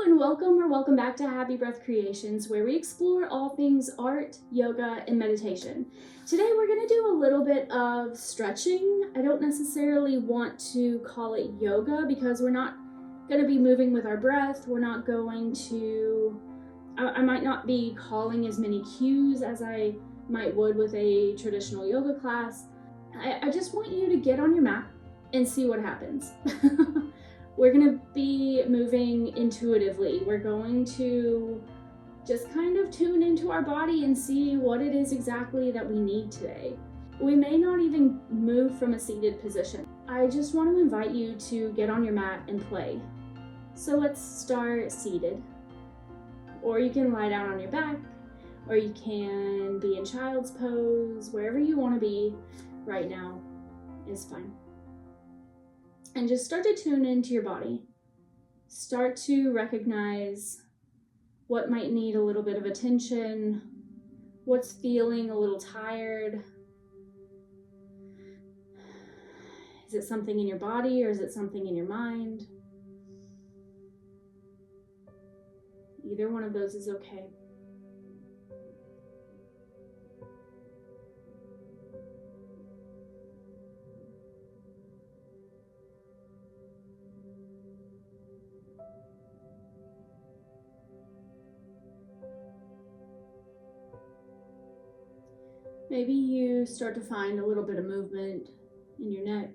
and welcome back to Happy Breath Creations, where we explore all things art, yoga, and meditation. Today we're going to do a little bit of stretching. I don't necessarily want to call it yoga because we're not going to be moving with our breath. We're not going to, I might not be calling as many cues as I might would with a traditional yoga class. I just want you to get on your mat and see what happens. We're going to be moving intuitively. We're going to just kind of tune into our body and see what it is exactly that we need today. We may not even move from a seated position. I just want to invite you to get on your mat and play. So let's start seated. Or you can lie down on your back, or you can be in child's pose. Wherever you want to be right now is fine. And just start to tune into your body. Start to recognize what might need a little bit of attention, what's feeling a little tired. Is it something in your body or is it something in your mind? Either one of those is okay. Maybe you start to find a little bit of movement in your neck.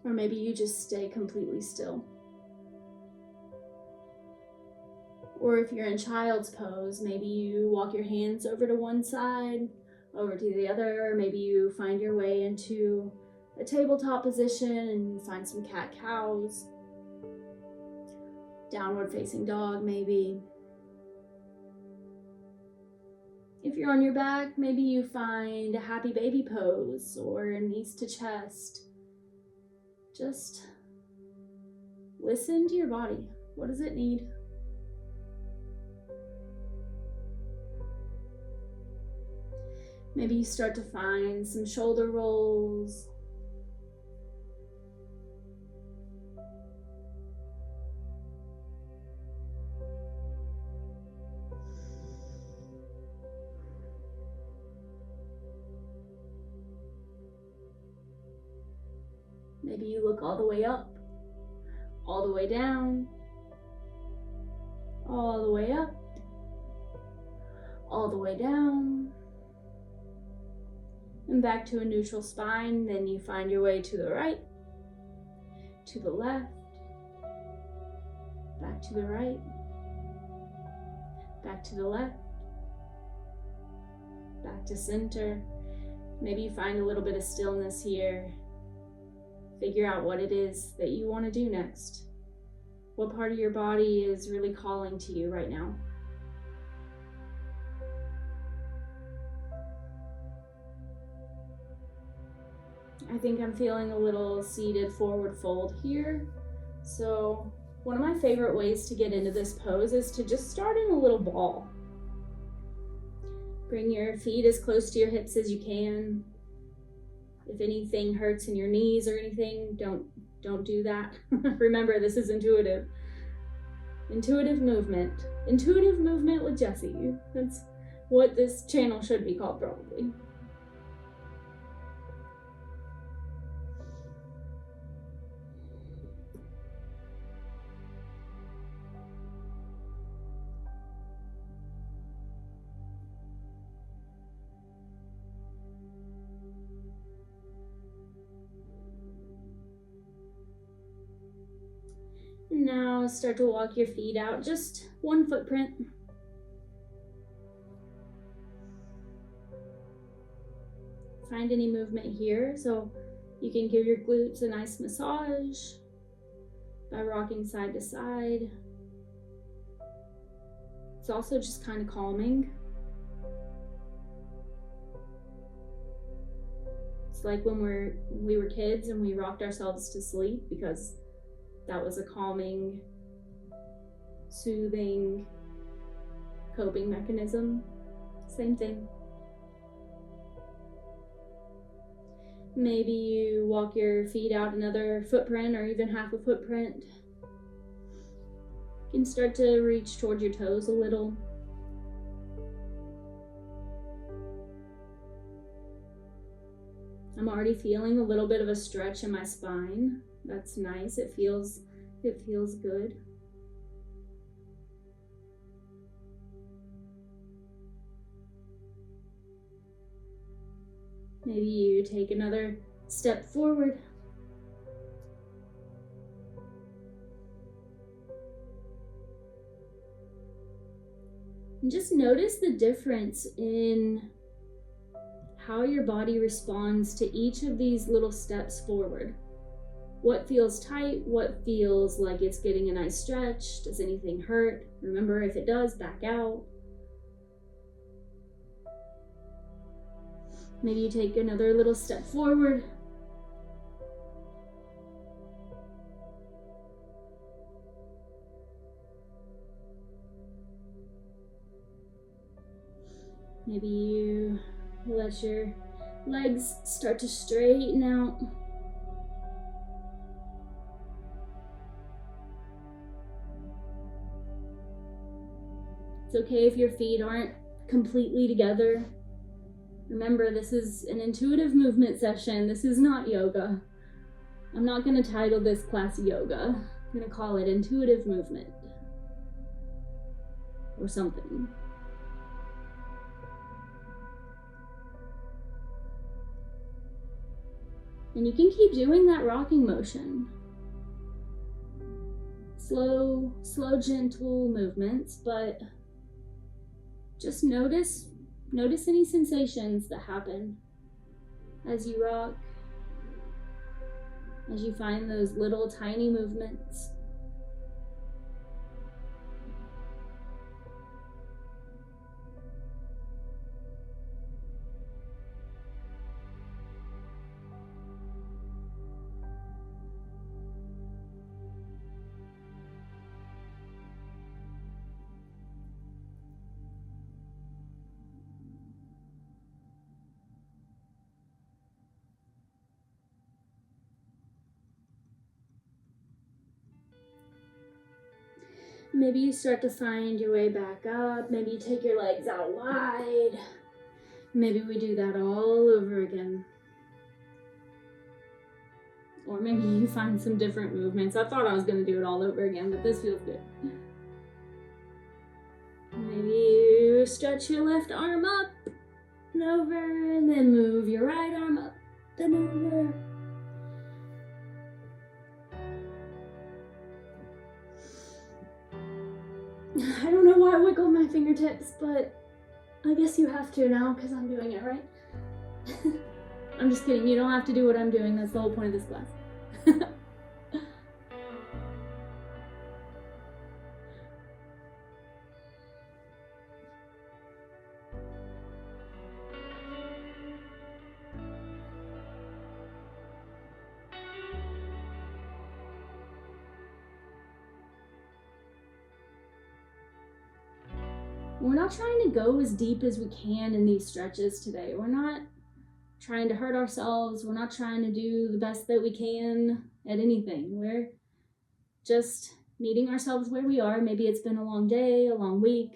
Or maybe you just stay completely still. Or if you're in child's pose, maybe you walk your hands over to one side, over to the other, or maybe you find your way into a tabletop position and find some cat-cows. Downward facing dog, maybe. If you're on your back, maybe you find a happy baby pose or knees to chest. Just listen to your body. What does it need? Maybe you start to find some shoulder rolls. Maybe you look all the way up, all the way down, all the way up, all the way down, and back to a neutral spine. Then you find your way to the right, to the left, back to the right, back to the left, back to center. Maybe you find a little bit of stillness here. Figure out what it is that you want to do next. What part of your body is really calling to you right now? I think I'm feeling a little seated forward fold here. So one of my favorite ways to get into this pose is to just start in a little ball. Bring your feet as close to your hips as you can. If anything hurts in your knees or anything, don't do that. Remember, this is intuitive. Intuitive movement. Intuitive movement with Jessie. That's what this channel should be called, probably. Now start to walk your feet out, just one footprint. Find any movement here, so you can give your glutes a nice massage by rocking side to side. It's also just kind of calming. It's like when we were kids and we rocked ourselves to sleep because that was a calming, soothing, coping mechanism. Same thing. Maybe you walk your feet out another footprint or even half a footprint. You can start to reach towards your toes a little. I'm already feeling a little bit of a stretch in my spine. That's nice. It feels good. Maybe you take another step forward. And just notice the difference in how your body responds to each of these little steps forward. What feels tight? What feels like it's getting a nice stretch? Does anything hurt? Remember, if it does, back out. Maybe you take another little step forward. Maybe you let your legs start to straighten out. It's okay if your feet aren't completely together. Remember, this is an intuitive movement session. This is not yoga. I'm not going to title this class yoga. I'm going to call it intuitive movement or something. And you can keep doing that rocking motion. Slow, gentle movements, but just notice any sensations that happen as you rock, as you find those little tiny movements. Maybe you start to find your way back up. Maybe you take your legs out wide. Maybe we do that all over again. Or maybe you find some different movements. I thought I was going to do it all over again, but this feels good. Maybe you stretch your left arm up and over, and then move your right arm up and over. I don't know why I wiggled my fingertips, but I guess you have to now because I'm doing it, right? I'm just kidding. You don't have to do what I'm doing. That's the whole point of this class. We're not trying to go as deep as we can in these stretches today. We're not trying to hurt ourselves. We're not trying to do the best that we can at anything. We're just meeting ourselves where we are. Maybe it's been a long day, a long week,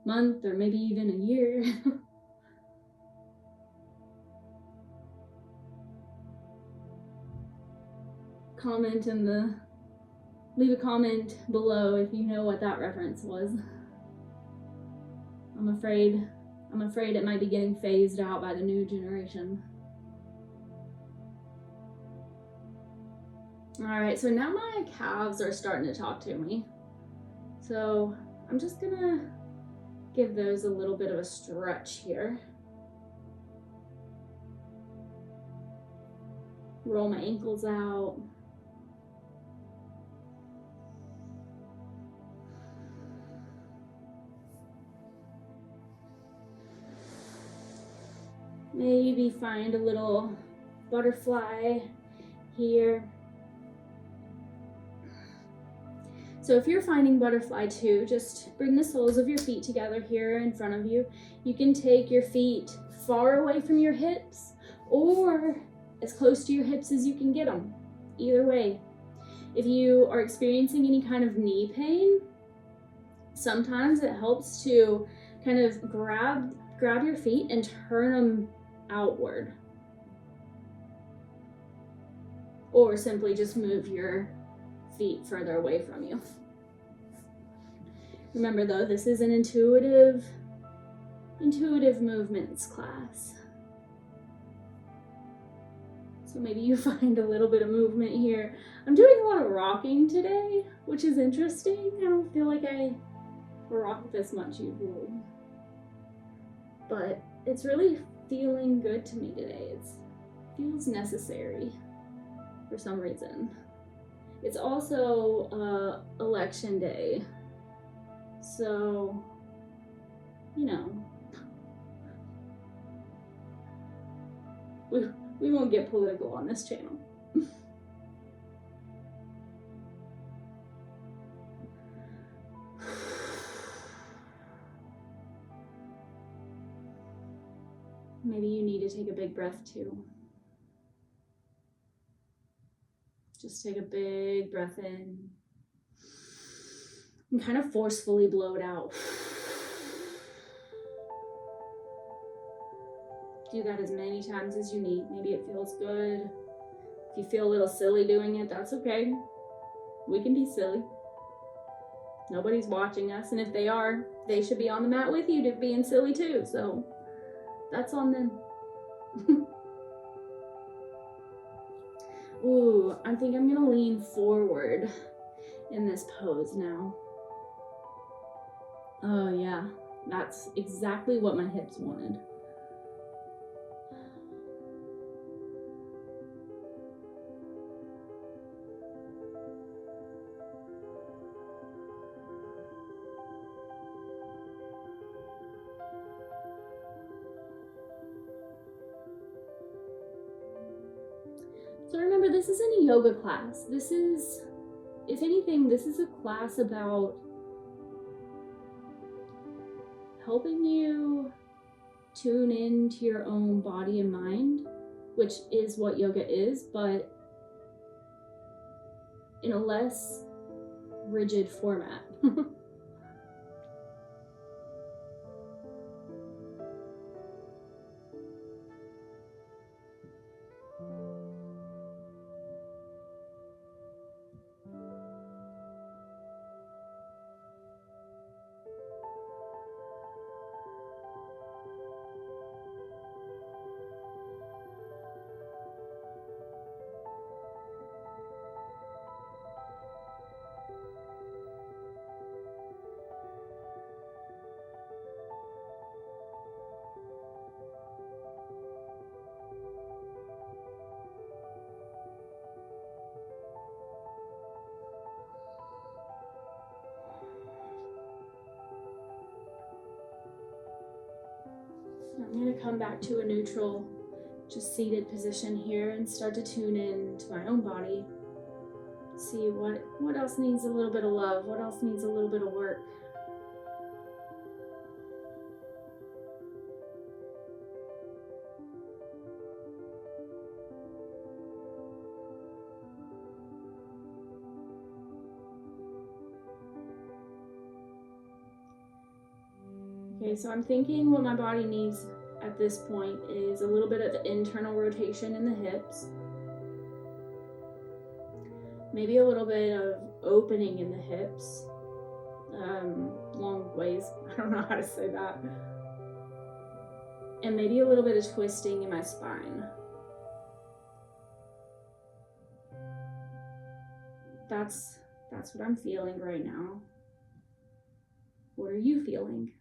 month, or maybe even a year. Leave a comment below if you know what that reference was. I'm afraid it might be getting phased out by the new generation. All right, so now my calves are starting to talk to me. So I'm just gonna give those a little bit of a stretch here. Roll my ankles out. Maybe find a little butterfly here. So if you're finding butterfly too, just bring the soles of your feet together here in front of you. You can take your feet far away from your hips, or as close to your hips as you can get them. Either way. If you are experiencing any kind of knee pain, sometimes it helps to kind of grab your feet and turn them outward. Or simply just move your feet further away from you. Remember though, this is an intuitive movements class. So maybe you find a little bit of movement here. I'm doing a lot of rocking today, which is interesting. I don't feel like I rock this much usually. But it's really feeling good to me today. It feels necessary for some reason. It's also election day. So, you know, we won't get political on this channel. Maybe you need to take a big breath too. Just take a big breath in and kind of forcefully blow it out. Do that as many times as you need. Maybe it feels good. If you feel a little silly doing it, that's okay. We can be silly. Nobody's watching us, and if they are, they should be on the mat with you to being silly too, so that's on them. Ooh, I think I'm gonna lean forward in this pose now. Oh yeah, that's exactly what my hips wanted. So remember, this isn't a yoga class. This is, if anything, this is a class about helping you tune into your own body and mind, which is what yoga is, but in a less rigid format. I'm going to come back to a neutral, just seated position here and start to tune in to my own body. See what else needs a little bit of love, what else needs a little bit of work. Okay, so I'm thinking what my body needs at this point is a little bit of internal rotation in the hips. Maybe a little bit of opening in the hips. Long ways, I don't know how to say that. And maybe a little bit of twisting in my spine. That's what I'm feeling right now. What are you feeling?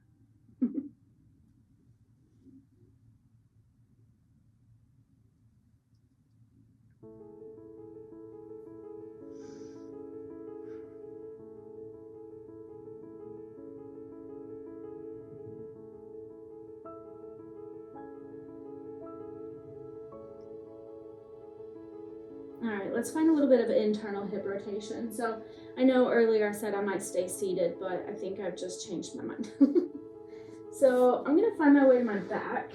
All right, let's find a little bit of internal hip rotation. So I know earlier I said I might stay seated, but I think I've just changed my mind. So I'm gonna find my way to my back.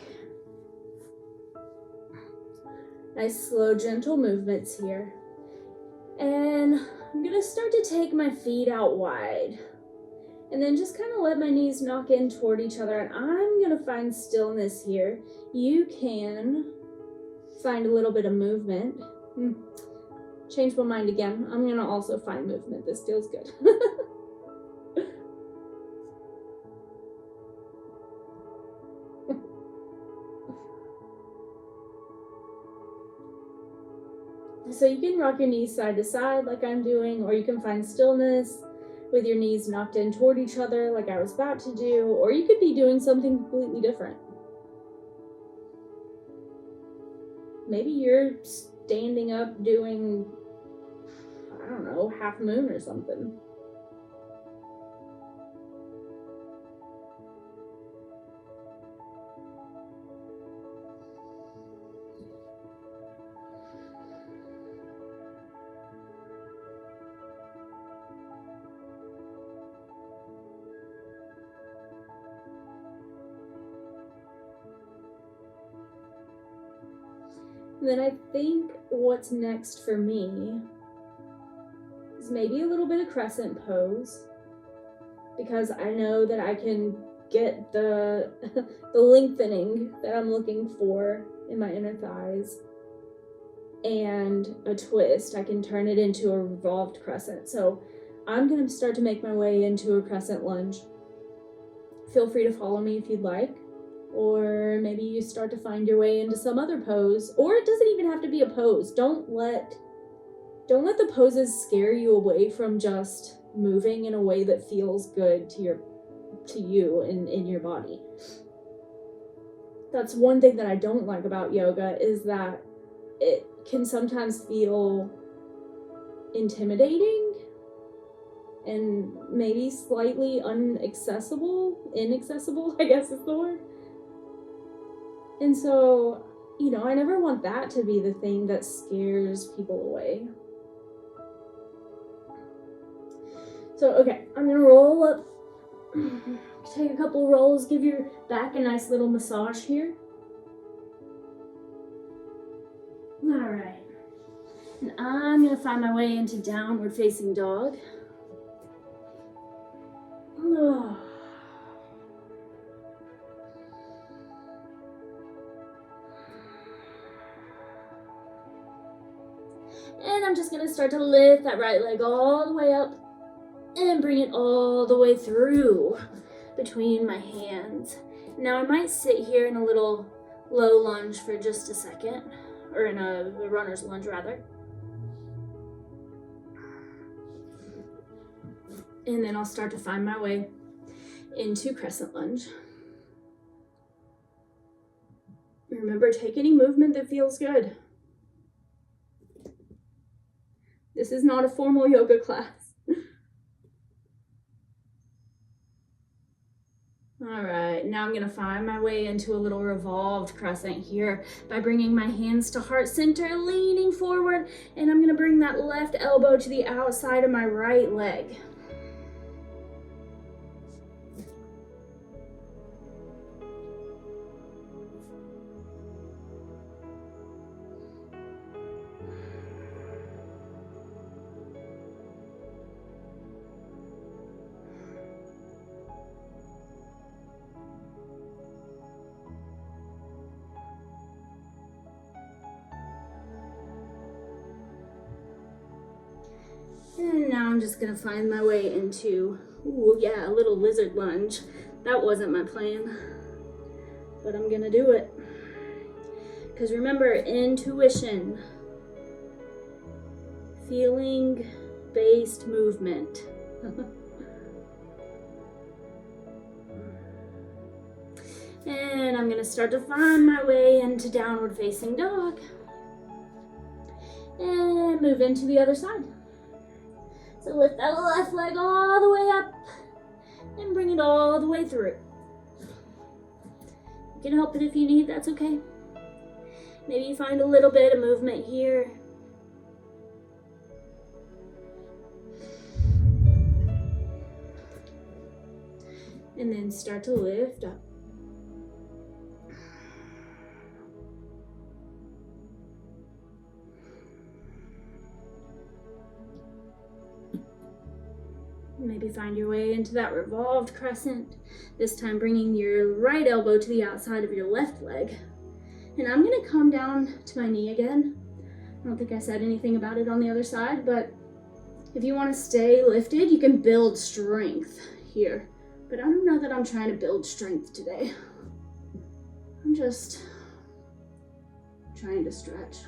Nice, slow, gentle movements here. And I'm gonna start to take my feet out wide. And then just kind of let my knees knock in toward each other. And I'm gonna find stillness here. You can find a little bit of movement. Change my mind again. I'm gonna also find movement. This feels good. So you can rock your knees side to side like I'm doing, or you can find stillness with your knees knocked in toward each other like I was about to do, or you could be doing something completely different. Maybe you're standing up doing, I don't know, half moon or something. And then I think what's next for me is maybe a little bit of crescent pose, because I know that I can get the the lengthening that I'm looking for in my inner thighs, and a twist. I can turn it into a revolved crescent. So I'm going to start to make my way into a crescent lunge. Feel free to follow me if you'd like. Or maybe you start to find your way into some other pose, or it doesn't even have to be a pose. Don't let the poses scare you away from just moving in a way that feels good to you in your body. That's one thing that I don't like about yoga, is that it can sometimes feel intimidating and maybe slightly inaccessible, I guess is the word. And so, I never want that to be the thing that scares people away. So, okay, I'm gonna roll up, take a couple rolls, give your back a nice little massage here. All right, and I'm gonna find my way into downward facing dog. Oh. And I'm just gonna start to lift that right leg all the way up and bring it all the way through between my hands. Now I might sit here in a little low lunge for just a second, or in a runner's lunge rather. And then I'll start to find my way into crescent lunge. Remember, take any movement that feels good. This is not a formal yoga class. All right, now I'm gonna find my way into a little revolved crescent here by bringing my hands to heart center, leaning forward, and I'm gonna bring that left elbow to the outside of my right leg. And now I'm just gonna find my way into, a little lizard lunge. That wasn't my plan, but I'm gonna do it. Because remember, intuition, feeling-based movement. And I'm gonna start to find my way into downward facing dog. And move into the other side. So lift that left leg all the way up and bring it all the way through. You can help it if you need, that's okay. Maybe you find a little bit of movement here. And then start to lift up. Maybe find your way into that revolved crescent, this time bringing your right elbow to the outside of your left leg. And I'm gonna come down to my knee again. I don't think I said anything about it on the other side, but if you wanna stay lifted, you can build strength here. But I don't know that I'm trying to build strength today. I'm just trying to stretch.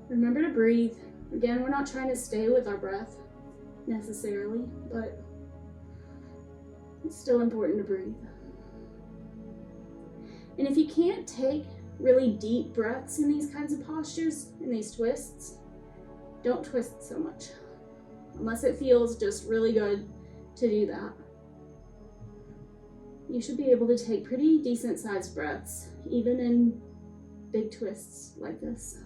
Remember to breathe. Again, we're not trying to stay with our breath necessarily, but it's still important to breathe. And if you can't take really deep breaths in these kinds of postures, in these twists, don't twist so much, unless it feels just really good to do that. You should be able to take pretty decent sized breaths, even in big twists like this.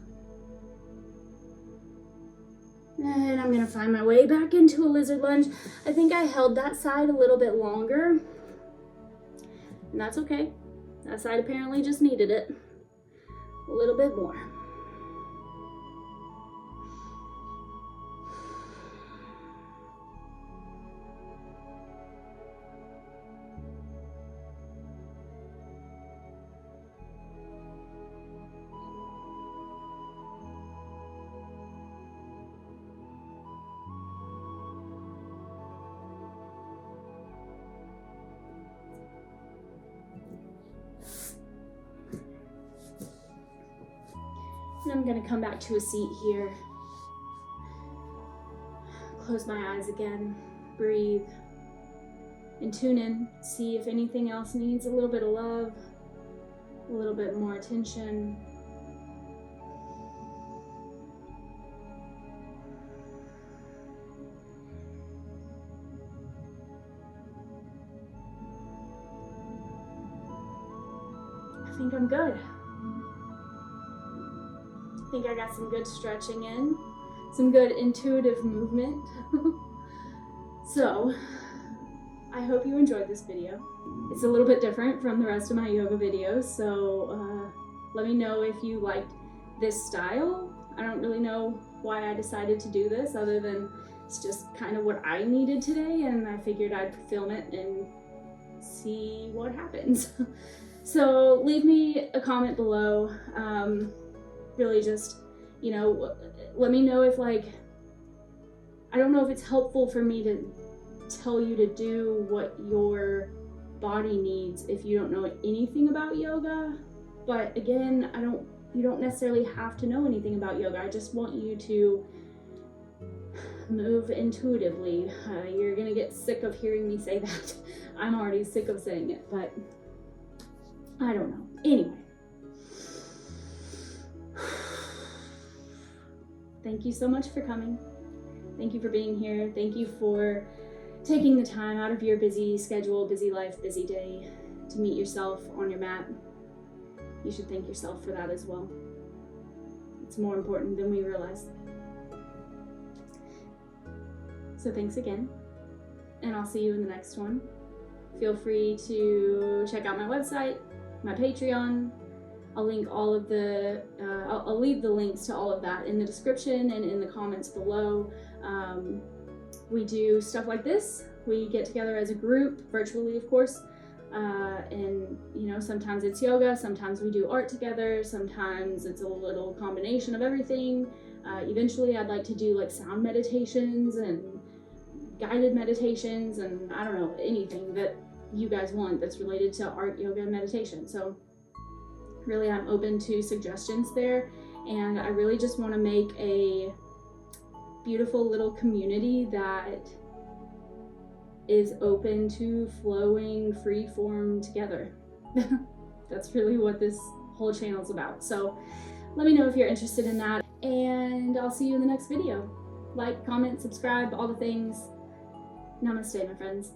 And I'm gonna find my way back into a lizard lunge. I think I held that side a little bit longer, and that's okay. That side apparently just needed it a little bit more. And I'm gonna come back to a seat here. Close my eyes again, breathe, and tune in. See if anything else needs a little bit of love, a little bit more attention. I think I'm good. I think I got some good stretching in, some good intuitive movement. So, I hope you enjoyed this video. It's a little bit different from the rest of my yoga videos, so let me know if you liked this style. I don't really know why I decided to do this, other than it's just kind of what I needed today, and I figured I'd film it and see what happens. So leave me a comment below. Really just, you know, let me know if, like, I don't know if it's helpful for me to tell you to do what your body needs if you don't know anything about yoga. But again, you don't necessarily have to know anything about yoga. I just want you to move intuitively. You're gonna get sick of hearing me say that. I'm already sick of saying it, but I don't know. Anyway. Thank you so much for coming. Thank you for being here. Thank you for taking the time out of your busy schedule, busy life, busy day to meet yourself on your mat. You should thank yourself for that as well. It's more important than we realize. So thanks again, and I'll see you in the next one. Feel free to check out my website, my Patreon. I'll link all of the, I'll leave the links to all of that in the description and in the comments below. We do stuff like this. We get together as a group, virtually of course, and you know, sometimes it's yoga, sometimes we do art together, sometimes it's a little combination of everything. Eventually I'd like to do like sound meditations and guided meditations, and I don't know, anything that you guys want that's related to art, yoga, and meditation. So really, I'm open to suggestions there, and I really just want to make a beautiful little community that is open to flowing free form together. That's really what this whole channel is about. So let me know if you're interested in that, and I'll see you in the next video. Like, comment, subscribe, all the things. Namaste, my friends.